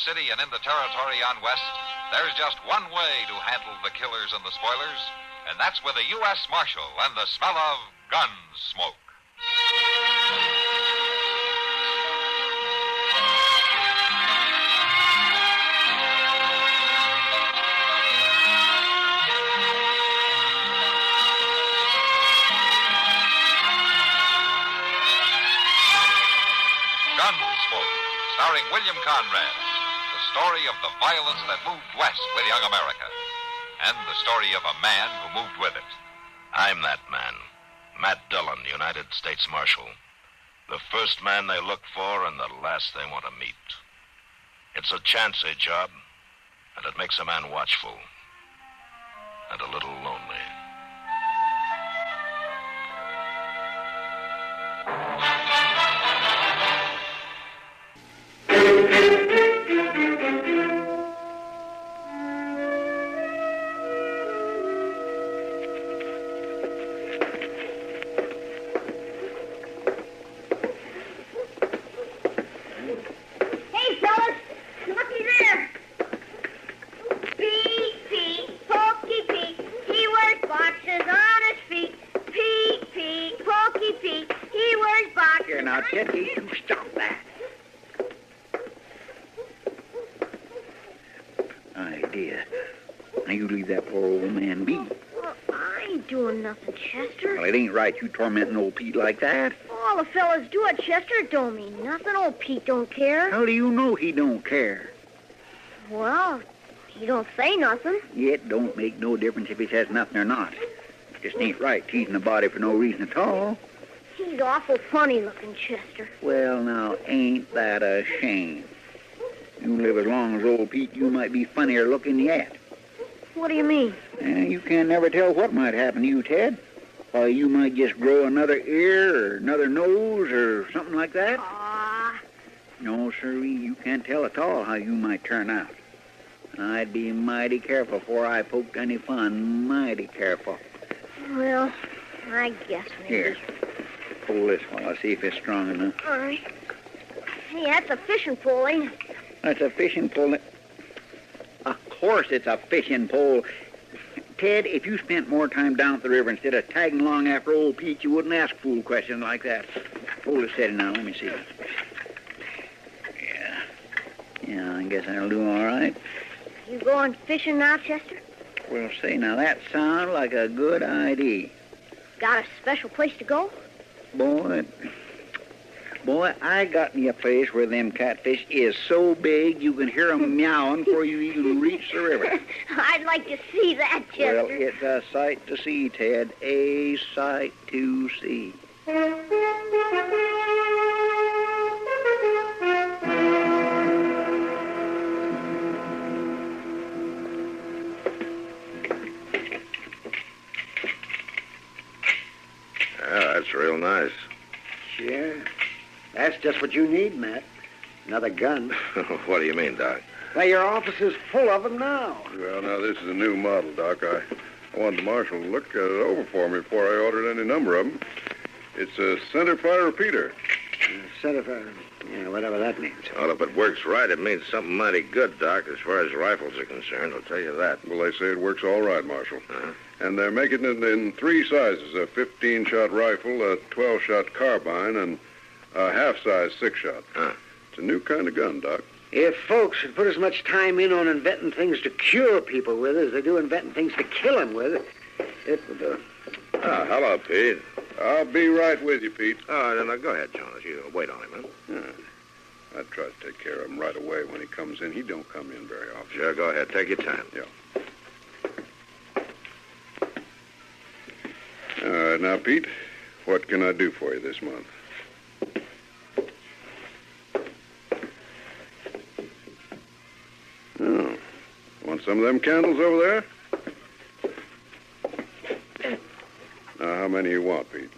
City and in the territory on west, there's just one way to handle the killers and the spoilers, and that's with a U.S. Marshal and the smell of Gunsmoke. Gunsmoke, starring William Conrad. The story of the violence that moved west with young America. And the story of a man who moved with it. I'm that man. Matt Dillon, United States Marshal. The first man they look for and the last they want to meet. It's a chancy job, and it makes a man watchful. And a little lonely. Chester? Well, it ain't right you tormenting old Pete like that. All the fellas do it, Chester. It don't mean nothing. Old Pete don't care. How do you know he don't care? Well, he don't say nothing. It don't make no difference if he says nothing or not. It just ain't right teasing a body for no reason at all. He's awful funny looking, Chester. Well, now, ain't that a shame? You live as long as old Pete, you might be funnier looking yet. What do you mean? You can't never tell what might happen to you, Ted. Why, you might just grow another ear or another nose or something like that. No, sirree, you can't tell at all how you might turn out. And I'd be mighty careful before I poked any fun, mighty careful. Well, I guess maybe. Here, pull this while I see if it's strong enough. All right. Hey, that's a fishing pole, ain't it? That's a fishing pole. Of course it's a fishing pole. Ted, if you spent more time down at the river instead of tagging along after old Pete, you wouldn't ask fool questions like that. Hold it steady now. Let me see. Yeah, I guess that'll do all right. You going fishing now, Chester? Well, say, now that sounds like a good idea. Got a special place to go? Boy, I got me a place where them catfish is so big you can hear 'em meowing before you even reach the river. I'd like to see that, Chester. Well, it's a sight to see, Ted. A sight to see. Yeah, that's real nice. Sure. That's just what you need, Matt. Another gun. What do you mean, Doc? Why, your office is full of them now. Well, now, this is a new model, Doc. I wanted the marshal to look it over for me before I ordered any number of them. It's a centerfire repeater. Centerfire. Yeah, whatever that means. Well, if it works right, it means something mighty good, Doc, as far as rifles are concerned. I'll tell you that. Well, they say it works all right, Marshal. Uh-huh. And they're making it in 3 sizes, a 15-shot rifle, a 12-shot carbine, and a half-size 6-shot. Huh. It's a new kind of gun, Doc. If folks should put as much time in on inventing things to cure people with as they do inventing things to kill them with, it would... Hello, Pete. I'll be right with you, Pete. Oh, no, go ahead, Jonas. You wait on him, huh? Yeah. I'd try to take care of him right away when he comes in. He don't come in very often. Sure, go ahead. Take your time. Yeah. All right, now, Pete, what can I do for you this month? Oh, want some of them candles over there? Now, how many you want, Pete?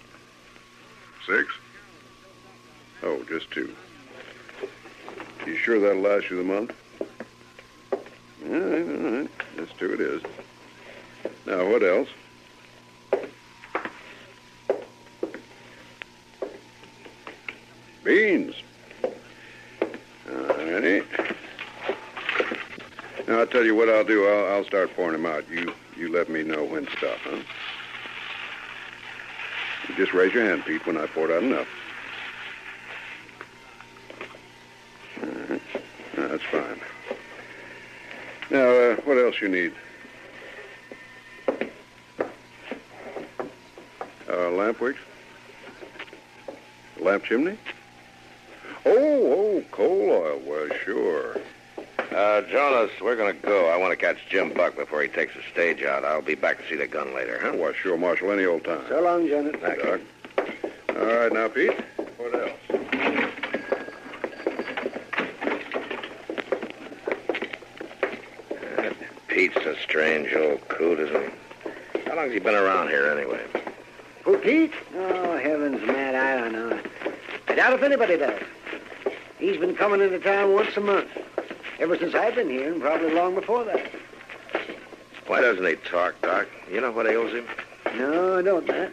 6? Oh, just 2. You sure that'll last you the month? All right. Just 2 it is. Now, what else? Beans. All righty. Now, I'll tell you what I'll do. I'll start pouring them out. You let me know when to stop, huh? You just raise your hand, Pete, when I poured out enough. All right. No, that's fine. Now, what else you need? Lamp wicks? Lamp chimney? Oh, coal oil. Well, sure. Jonas, we're going to go. I want to catch Jim Buck before he takes the stage out. I'll be back to see the gun later, huh? Well, sure, Marshal, any old time. So long, Janet. Thank you. All right, now, Pete, what else? Pete's a strange old coot, isn't he? How long's he been around here, anyway? Who, Pete? Oh, heavens, Matt, I don't know. I doubt if anybody does. He's been coming into town once a month. Ever since I've been here, and probably long before that. Why doesn't he talk, Doc? You know what ails him? No, I don't, Matt.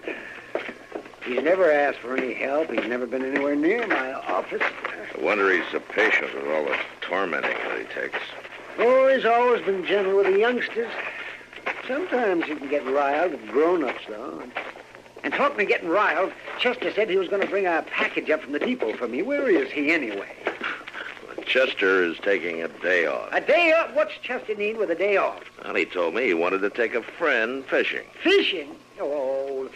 He's never asked for any help. He's never been anywhere near my office. I wonder he's so patient with all the tormenting that he takes. Oh, he's always been gentle with the youngsters. Sometimes he can get riled with grown-ups, though. And talking of getting riled, Chester said he was going to bring a package up from the depot for me. Where is he, anyway? Chester is taking a day off. A day off? What's Chester need with a day off? Well, he told me he wanted to take a friend fishing. Fishing? Oh,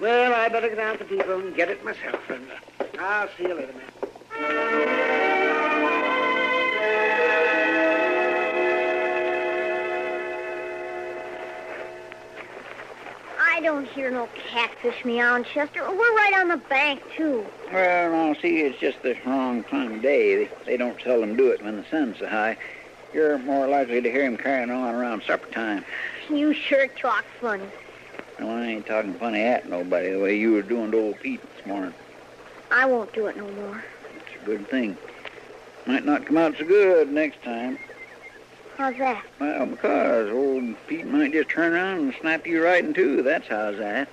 well, I better get down to the depot and get it myself. And I'll see you later, man. I don't hear no catfish meowing, Chester. We're right on the bank, too. Well, no, see, it's just the wrong time of day. They don't seldom do it when the sun's so high. You're more likely to hear him carrying on around supper time. You sure talk funny. No, I ain't talking funny at nobody the way you were doing to old Pete this morning. I won't do it no more. It's a good thing. Might not come out so good next time. How's that? Well, because old Pete might just turn around and snap you right in two. That's how's that.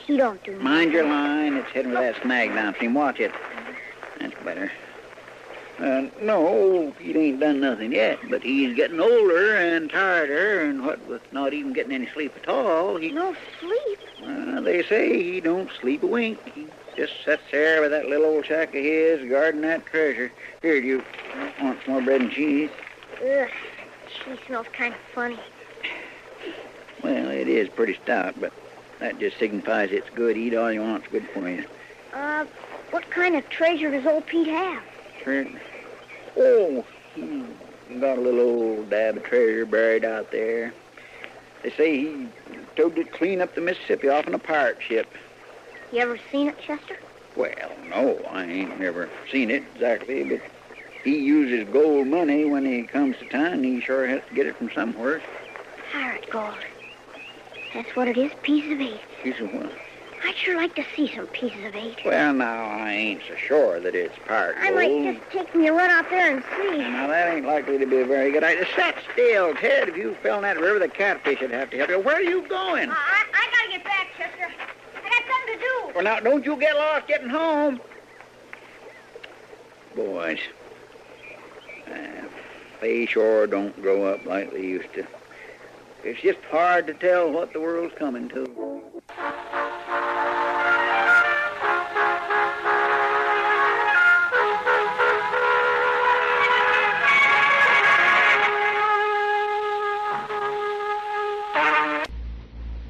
He don't do Mind your line. It's heading with that snag down from him. Watch it. That's better. No, old Pete ain't done nothing yet, but he's getting older and tireder, and what with not even getting any sleep at all, he... No sleep? They say he don't sleep a wink. He just sits there with that little old shack of his, guarding that treasure. Here, do you want some more bread and cheese? Ugh, she smells kind of funny. Well, it is pretty stout, but that just signifies it's good. Eat all you want. It's good for you. What kind of treasure does old Pete have? Sure. Oh, he got a little old dab of treasure buried out there. They say he towed it clean up the Mississippi off on a pirate ship. You ever seen it, Chester? Well, no, I ain't never seen it exactly, but he uses gold money when he comes to town. He sure has to get it from somewhere. Pirate gold. That's what it is, piece of eight. Piece of what? I'd sure like to see some pieces of eight. Well, now, I ain't so sure that it's pirate gold. I might just take me a run out there and see. Now, that ain't likely to be a very good idea. Sit still, Ted. If you fell in that river, the catfish would have to help you. Where are you going? I gotta get back, Chester. I got something to do. Well, now, don't you get lost getting home. Boys, they sure don't grow up like they used to. It's just hard to tell what the world's coming to.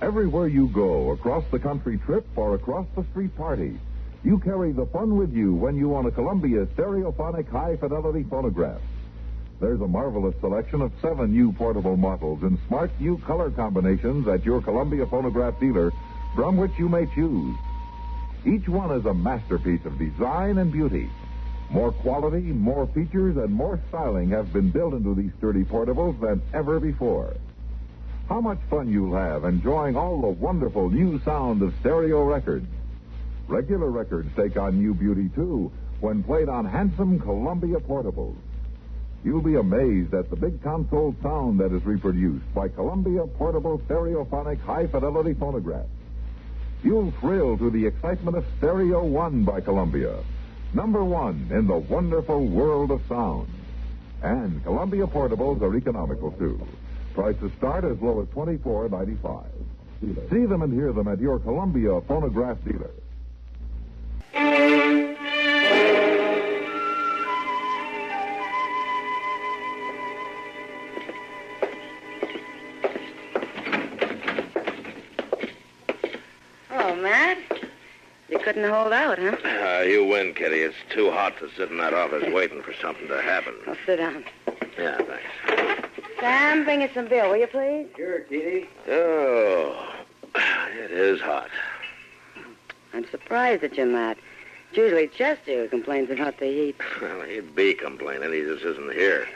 Everywhere you go, across the country trip or across the street party, you carry the fun with you when you own a Columbia stereophonic high-fidelity phonograph. There's a marvelous selection of 7 new portable models in smart new color combinations at your Columbia phonograph dealer, from which you may choose. Each one is a masterpiece of design and beauty. More quality, more features, and more styling have been built into these sturdy portables than ever before. How much fun you'll have enjoying all the wonderful new sound of stereo records. Regular records take on new beauty, too, when played on handsome Columbia portables. You'll be amazed at the big console sound that is reproduced by Columbia portable stereophonic high-fidelity phonographs. You'll thrill to the excitement of Stereo One by Columbia, #1 in the wonderful world of sound. And Columbia portables are economical, too. Prices start as low as $24.95. See them and hear them at your Columbia phonograph dealer. Oh, Matt. You couldn't hold out, huh? You win, Kitty. It's too hot to sit in that office waiting for something to happen. Well, sit down. Yeah, thanks. Sam, bring us some beer, will you, please? Sure, Kitty. Oh, it is hot. I'm surprised at you, Matt. It's usually Chester who complains about the heat. Well, he'd be complaining. He just isn't here.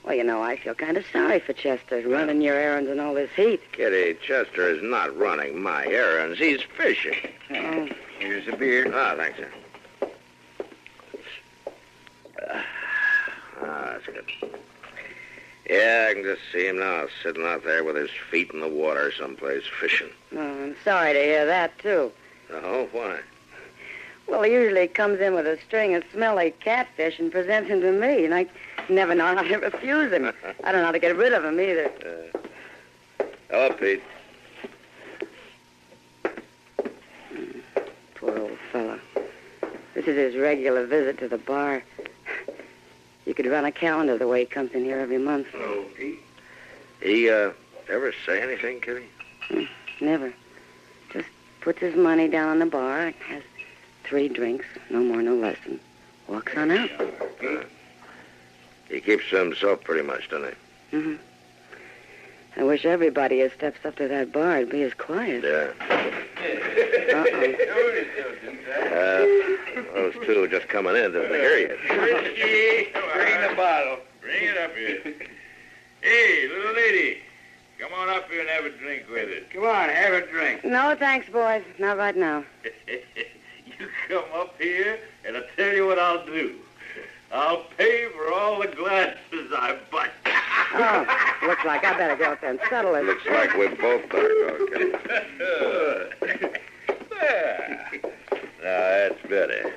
Well, you know, I feel kind of sorry for Chester, running your errands in all this heat. Kitty, Chester is not running my errands. He's fishing. Oh. Here's a beer. Ah, thanks, sir. That's good. Yeah, I can just see him now, sitting out there with his feet in the water someplace fishing. Oh, I'm sorry to hear that, too. Oh, why? Well, he usually comes in with a string of smelly catfish and presents him to me, and I never know how to refuse him. I don't know how to get rid of him either. Hello, Pete. Poor old fella. This is his regular visit to the bar. You could run a calendar the way he comes in here every month. Oh, Pete. He, ever say anything, Kitty? Never. Just puts his money down on the bar and has 3 drinks, no more, no less, and walks on out. He keeps to himself pretty much, doesn't he? Mm-hmm. I wish everybody who steps up to that bar would be as quiet. Yeah. Those two just coming in doesn't hear you. Whiskey, bring the bottle. Bring it up here. Hey, little lady, come on up here and have a drink with us. Come on, have a drink. No, thanks, boys. Not right now. You come up here, and I'll tell you what I'll do. I'll pay for all the glasses I bought. Oh, looks like I better go up there and settle it. Looks like we both better go, Kitty. Now, that's better.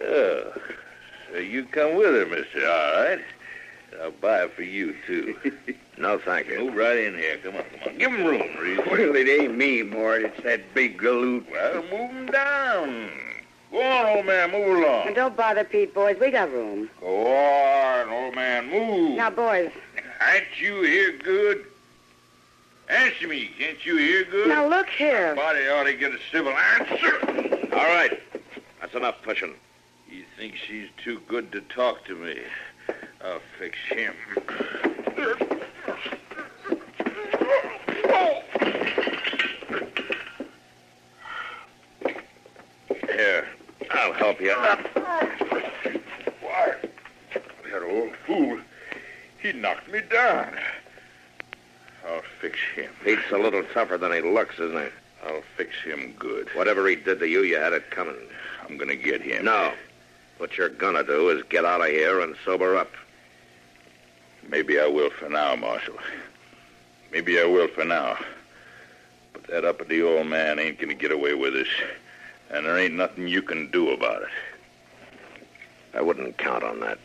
Oh, so you come with her, mister, all right? I'll buy it for you, too. No, thank you. Move right in here. Come on. Give him room, Reese. Well, it ain't me, Mort. It's that big galoot. Well, move him down. Go on, old man, move along. And don't bother Pete, boys. We got room. Go on, old man, move. Now, boys. Can't you hear good? Answer me, can't you hear good? Now, look here. Somebody ought to get a civil answer. All right. That's enough pushing. He thinks she's too good to talk to me. I'll fix him. Here, I'll help you up. Why, that old fool, he knocked me down. I'll fix him. Pete's a little tougher than he looks, isn't he? I'll fix him good. Whatever he did to you, you had it coming. I'm gonna get him. No. What you're gonna do is get out of here and sober up. Maybe I will for now, Marshal. Maybe I will for now. But that uppity old man ain't gonna get away with us. And there ain't nothing you can do about it. I wouldn't count on that.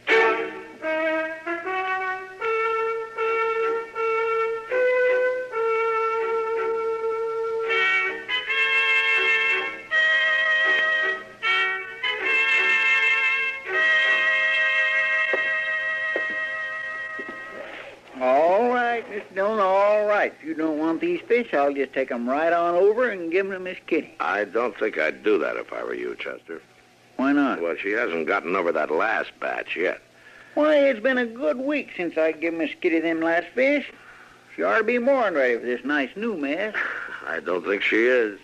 All right, Miss Dillon, all right. If you don't want these fish, I'll just take them right on over and give them to Miss Kitty. I don't think I'd do that if I were you, Chester. Why not? Well, she hasn't gotten over that last batch yet. Why, it's been a good week since I give Miss Kitty them last fish. She ought to be more than ready for this nice new mess. I don't think she is.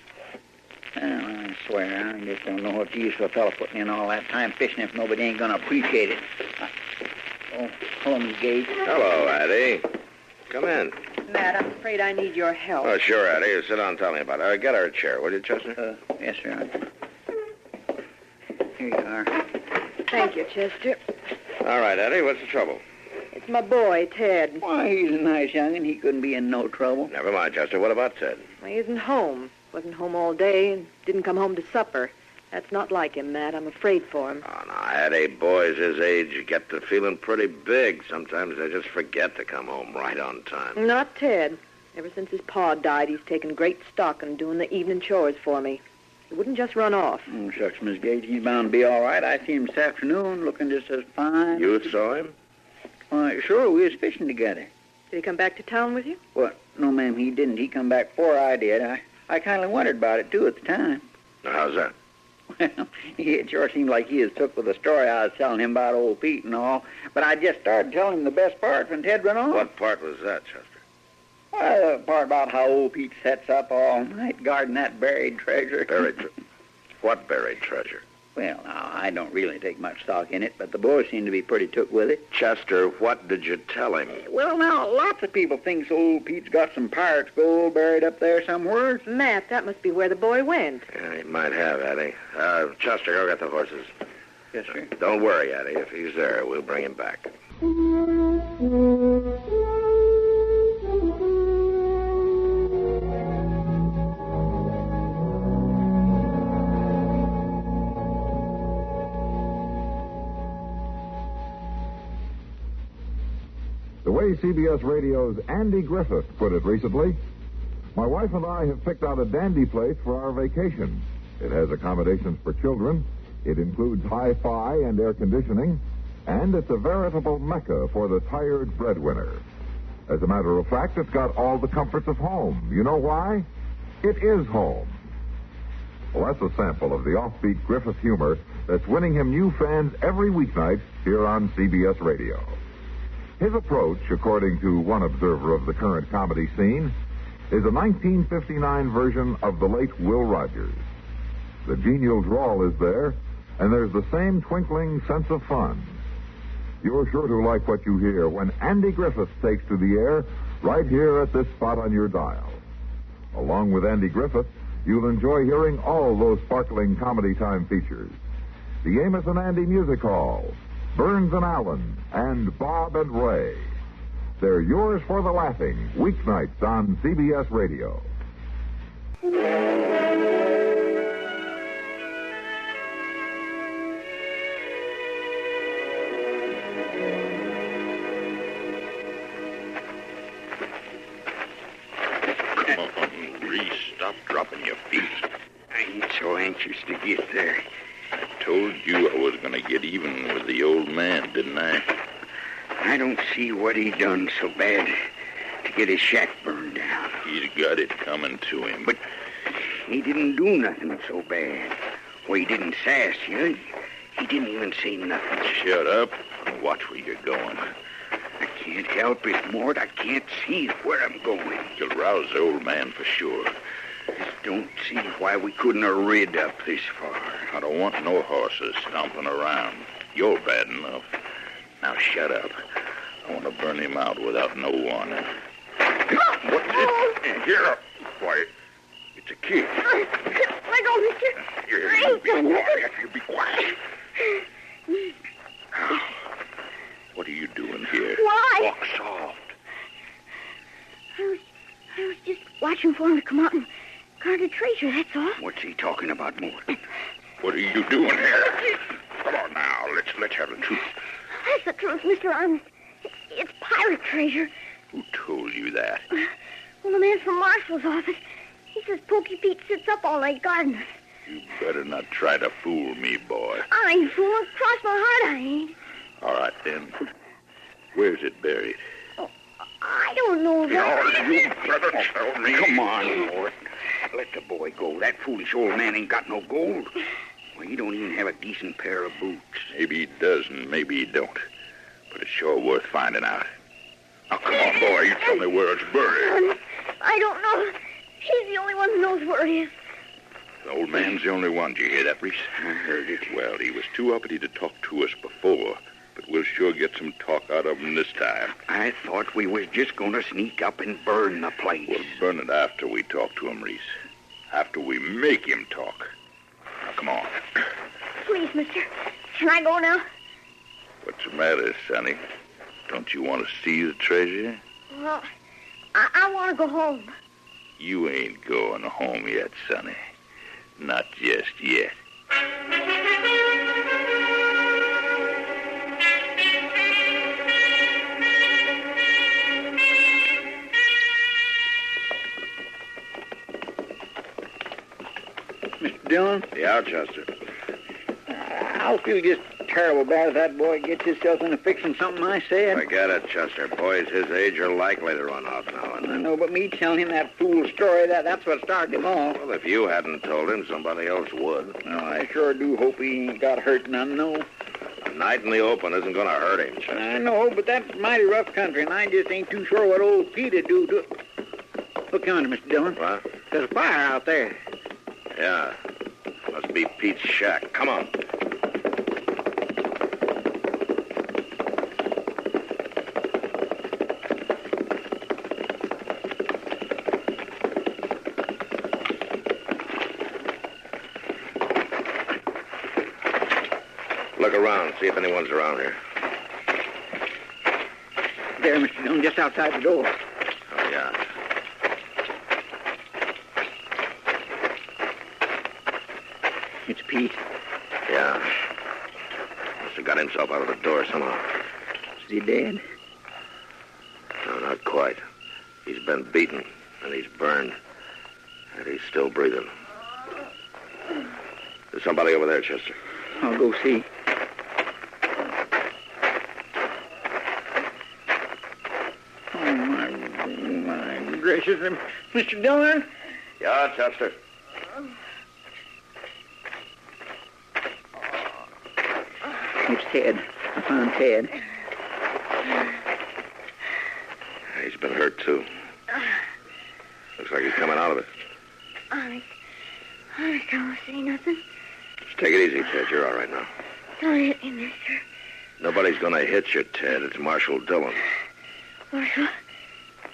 Well, I swear, I just don't know what use for a fellow putting in all that time fishing if nobody ain't going to appreciate it. Oh, hello, Miss Gage. Hello, Addie. Come in. Matt, I'm afraid I need your help. Oh, sure, Addie. Sit down and tell me about it. Get her a chair, will you, Chester? Yes, sir. Here you are. Thank you, Chester. All right, Addie, what's the trouble? It's my boy, Ted. Why, he's a nice young'un. He couldn't be in no trouble. Never mind, Chester. What about Ted? Well, he isn't home. Wasn't home all day and didn't come home to supper. That's not like him, Matt. I'm afraid for him. Oh, no, Addie, boys his age get to feeling pretty big. Sometimes they just forget to come home right on time. Not Ted. Ever since his pa died, he's taken great stock in doing the evening chores for me. He wouldn't just run off. Oh, shucks, Miss Gage, he's bound to be all right. I see him this afternoon looking just as fine. You saw him? Sure, we was fishing together. Did he come back to town with you? What? No, ma'am, he didn't. He come back before I did. I kind of wondered about it, too, at the time. How's that? Well, it sure seemed like he was took with the story I was telling him about old Pete and all. But I just started telling him the best part when Ted run off. What part was that, Chester? Well, the part about how old Pete sets up all night guarding that buried treasure. What buried treasure? Well, now, I don't really take much stock in it, but the boys seem to be pretty took with it. Chester, what did you tell him? Well, now, lots of people think old Pete's got some pirate's gold buried up there somewhere. Matt, that must be where the boy went. Yeah, he might have, Addie. Chester, go get the horses. Yes, sir. Don't worry, Addie. If he's there, we'll bring him back. The way CBS Radio's Andy Griffith put it recently, my wife and I have picked out a dandy place for our vacation. It has accommodations for children, it includes hi-fi and air conditioning, and it's a veritable mecca for the tired breadwinner. As a matter of fact, it's got all the comforts of home. You know why? It is home. Well, that's a sample of the offbeat Griffith humor that's winning him new fans every weeknight here on CBS Radio. His approach, according to one observer of the current comedy scene, is a 1959 version of the late Will Rogers. The genial drawl is there, and there's the same twinkling sense of fun. You're sure to like what you hear when Andy Griffith takes to the air right here at this spot on your dial. Along with Andy Griffith, you'll enjoy hearing all those sparkling Comedy Time features. The Amos and Andy Music Hall, Burns and Allen, and Bob and Ray. They're yours for the laughing, weeknights on CBS Radio. Come on, Reese, stop dropping your feet. I ain't so anxious to get there. I told you I was going to get even with the old man, didn't I? I don't see what he done so bad to get his shack burned down. He's got it coming to him. But he didn't do nothing so bad. Well, he didn't sass you. He didn't even say nothing. Shut up and watch where you're going. I can't help it, Mort. I can't see where I'm going. You'll rouse the old man for sure. Just don't see why we couldn't have rid up this far. I don't want no horses stomping around. You're bad enough. Now shut up. I want to burn him out without no warning. What's it? Get up. Quiet. It's a kid. Let go, mister. You be quiet. You be quiet. What are you doing here? Why? Walk soft. I was just watching for him to come out and guard a treasure, that's all. What's he talking about, Mort? What are you doing here? Come on now. Let's have the truth. That's the truth, Mr. Honest. It's pirate treasure. Who told you that? Well, the man from Marshall's office. He says Pokey Pete sits up all night guarding us. You better not try to fool me, boy. I ain't fooling. Cross my heart, I ain't. All right, then. Where's it buried? Oh, I don't know that. You better tell me. Come on, Mort. Let the boy go. That foolish old man ain't got no gold. Well, he don't even have a decent pair of boots. Maybe he does and maybe he don't. But it's sure worth finding out. Now, come on, boy. You tell me where it's buried. I don't know. He's the only one who knows where it is. The old man's the only one. Did you hear that, Reese? I heard it. Well, he was too uppity to talk to us before, but we'll sure get some talk out of him this time. I thought we was just going to sneak up and burn the place. We'll burn it after we talk to him, Reese. After we make him talk. Now, come on. Please, mister. Can I go now? What's the matter, Sonny? Don't you want to see the treasure? Well, I want to go home. You ain't going home yet, Sonny. Not just yet. Mr. Dillon? Yeah, Chester. I'll feel just terrible bad if that boy gets himself into fixing something I said. Forget it, Chester. Boys his age are likely to run off now and I then. know, but me telling him that fool story, that's what started him off. Well, if you hadn't told him, somebody else would. Well, I sure do hope he ain't got hurt none, no. A night in the open isn't going to hurt him, Chester. I know, but that's mighty rough country, and I just ain't too sure what old Pete'd do to it. Look yonder, Mr. Dillon. What? There's a fire out there. Yeah. Must be Pete's shack. Come on. Look around, see if anyone's around here. There, Mr. Dillon, just outside the door. Oh, yeah. It's Pete. Yeah. Must have got himself out of the door somehow. Is he dead? No, not quite. He's been beaten, and he's burned. And he's still breathing. There's somebody over there, Chester. I'll go see. Oh, my gracious. Mr. Dillon? Yeah, Chester. It's Ted. I found Ted. He's been hurt, too. Looks like he's coming out of it. Honest, I don't see nothing. Just take it easy, Ted. You're all right now. Don't hit me, mister. Nobody's going to hit you, Ted. It's Marshal Dillon. Marshal,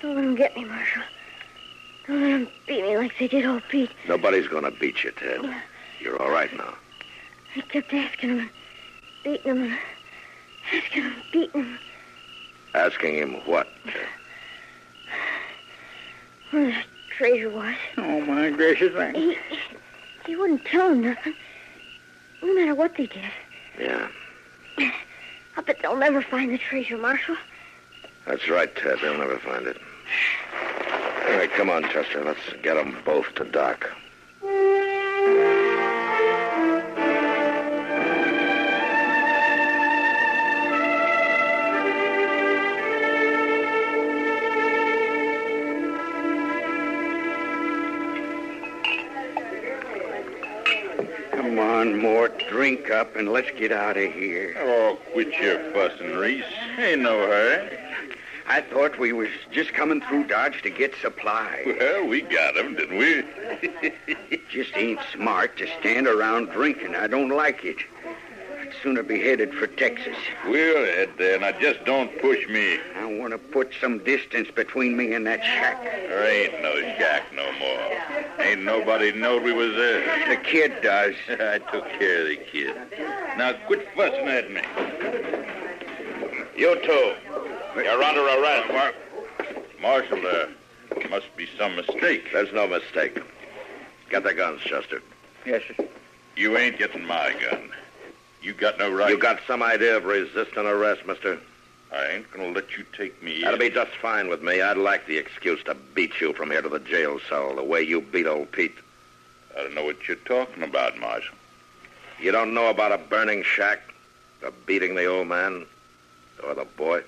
don't let him get me, Marshal. Don't let him beat me like they did old Pete. Nobody's going to beat you, Ted. You're all right now. I kept asking him, beating him, and asking him, beating him. Asking him what, Ted? Where that treasure was. Oh, my gracious. He wouldn't tell him nothing. No matter what they did. Yeah. I bet they'll never find the treasure, Marshal. That's right, Ted. They'll never find it. All right, come on, Chester. Let's get them both to Doc. Come on, Mort. Drink up and let's get out of here. Oh, quit your fussing, Reese. Ain't no hurry. I thought we was just coming through Dodge to get supplies. Well, we got 'em, didn't we? Just ain't smart to stand around drinking. I don't like it. I'd sooner be headed for Texas. We'll head there. Now, just don't push me. I want to put some distance between me and that shack. There ain't no shack no more. Ain't nobody knowed we was there. The kid does. I took care of the kid. Now, quit fussing at me. You two. You're under arrest. Marshal, there must be some mistake. There's no mistake. Get the guns, Chester. Yes, sir. You ain't getting my gun. You got no right. You got some idea of resisting arrest, mister? I ain't gonna let you take me in. That'll be just fine with me. I'd like the excuse to beat you from here to the jail cell, the way you beat old Pete. I don't know what you're talking about, Marshal. You don't know about a burning shack, or beating the old man, or the boy?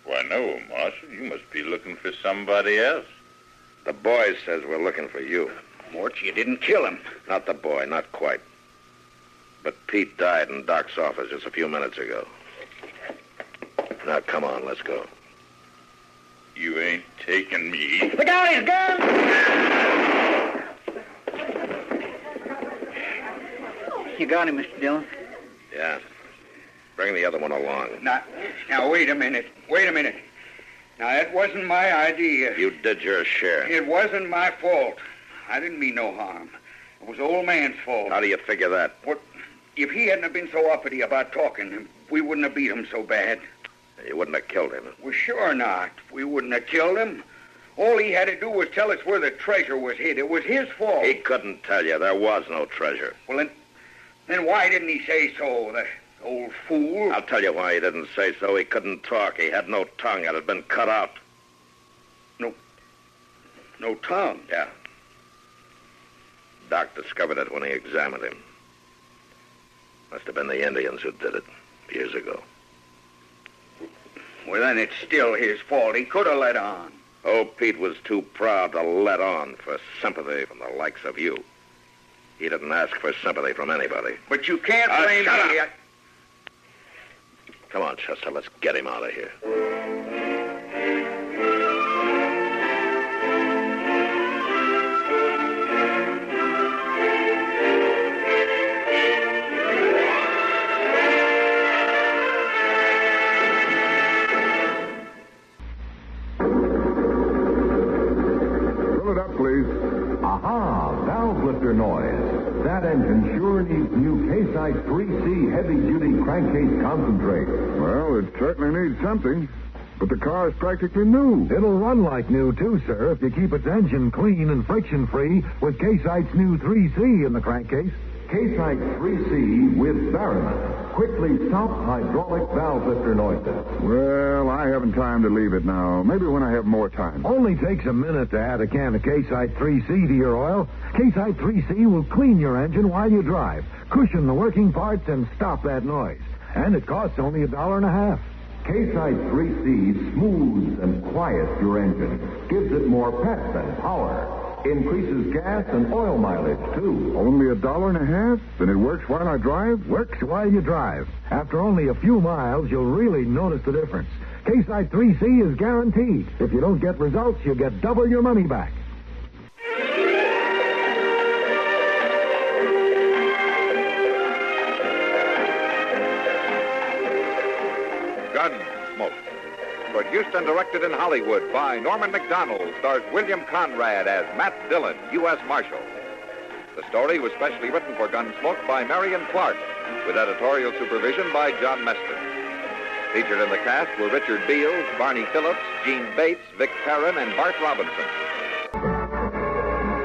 Why, no, Marshal. You must be looking for somebody else. The boy says we're looking for you. Mort, you didn't kill him. Not the boy, not quite. But Pete died in Doc's office just a few minutes ago. Now, come on, let's go. You ain't taking me. Look out, his gun! You got him, Mr. Dillon. Yeah. Bring the other one along. Now, wait a minute. Wait a minute. Now, that wasn't my idea. You did your share. It wasn't my fault. I didn't mean no harm. It was the old man's fault. How do you figure that? What? If he hadn't have been so uppity about talking, we wouldn't have beat him so bad. You wouldn't have killed him. Well, sure not. We wouldn't have killed him. All he had to do was tell us where the treasure was hid. It was his fault. He couldn't tell you. There was no treasure. Well, Then why didn't he say so, the old fool? I'll tell you why he didn't say so. He couldn't talk. He had no tongue. It had been cut out. No tongue? Yeah. Doc discovered it when he examined him. Must have been the Indians who did it years ago. Well, then it's still his fault. He could have let on. Oh, Pete was too proud to let on for sympathy from the likes of you. He didn't ask for sympathy from anybody. But you can't blame shut me. up. Come on, Chester, let's get him out of here. Please. Aha, valve lifter noise. That engine sure needs new Case-ICE 3C heavy-duty crankcase concentrate. Well, it certainly needs something. But the car is practically new. It'll run like new, too, sir, if you keep its engine clean and friction-free with Case-ICE's new 3C in the crankcase. Case-ICE 3C with Barron. Quickly stop hydraulic valve lifter noises. Well, I haven't time to leave it now. Maybe when I have more time. Only takes a minute to add a can of Case-ICE 3C to your oil. Case-ICE 3C will clean your engine while you drive, cushion the working parts, and stop that noise. And it costs only $1.50. Case-ICE 3C smooths and quiets your engine, gives it more pep and power. Increases gas and oil mileage, too. Only $1.50? Then it works while I drive? Works while you drive. After only a few miles, you'll really notice the difference. Case-ICE 3C is guaranteed. If you don't get results, you'll get double your money back. Gunsmoke. Produced and directed in Hollywood by Norman Macdonnell, stars William Conrad as Matt Dillon, U.S. Marshal. The story was specially written for Gunsmoke by Marion Clark, with editorial supervision by John Meston. Featured in the cast were Richard Beals, Barney Phillips, Jeanne Bates, Vic Perrin, and Bart Robinson.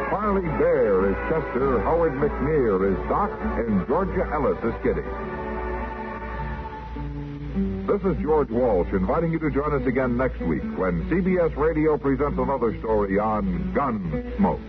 Parley Baer is Chester, Howard McNear is Doc, and Georgia Ellis is Kitty. This is George Walsh inviting you to join us again next week when CBS Radio presents another story on Gunsmoke.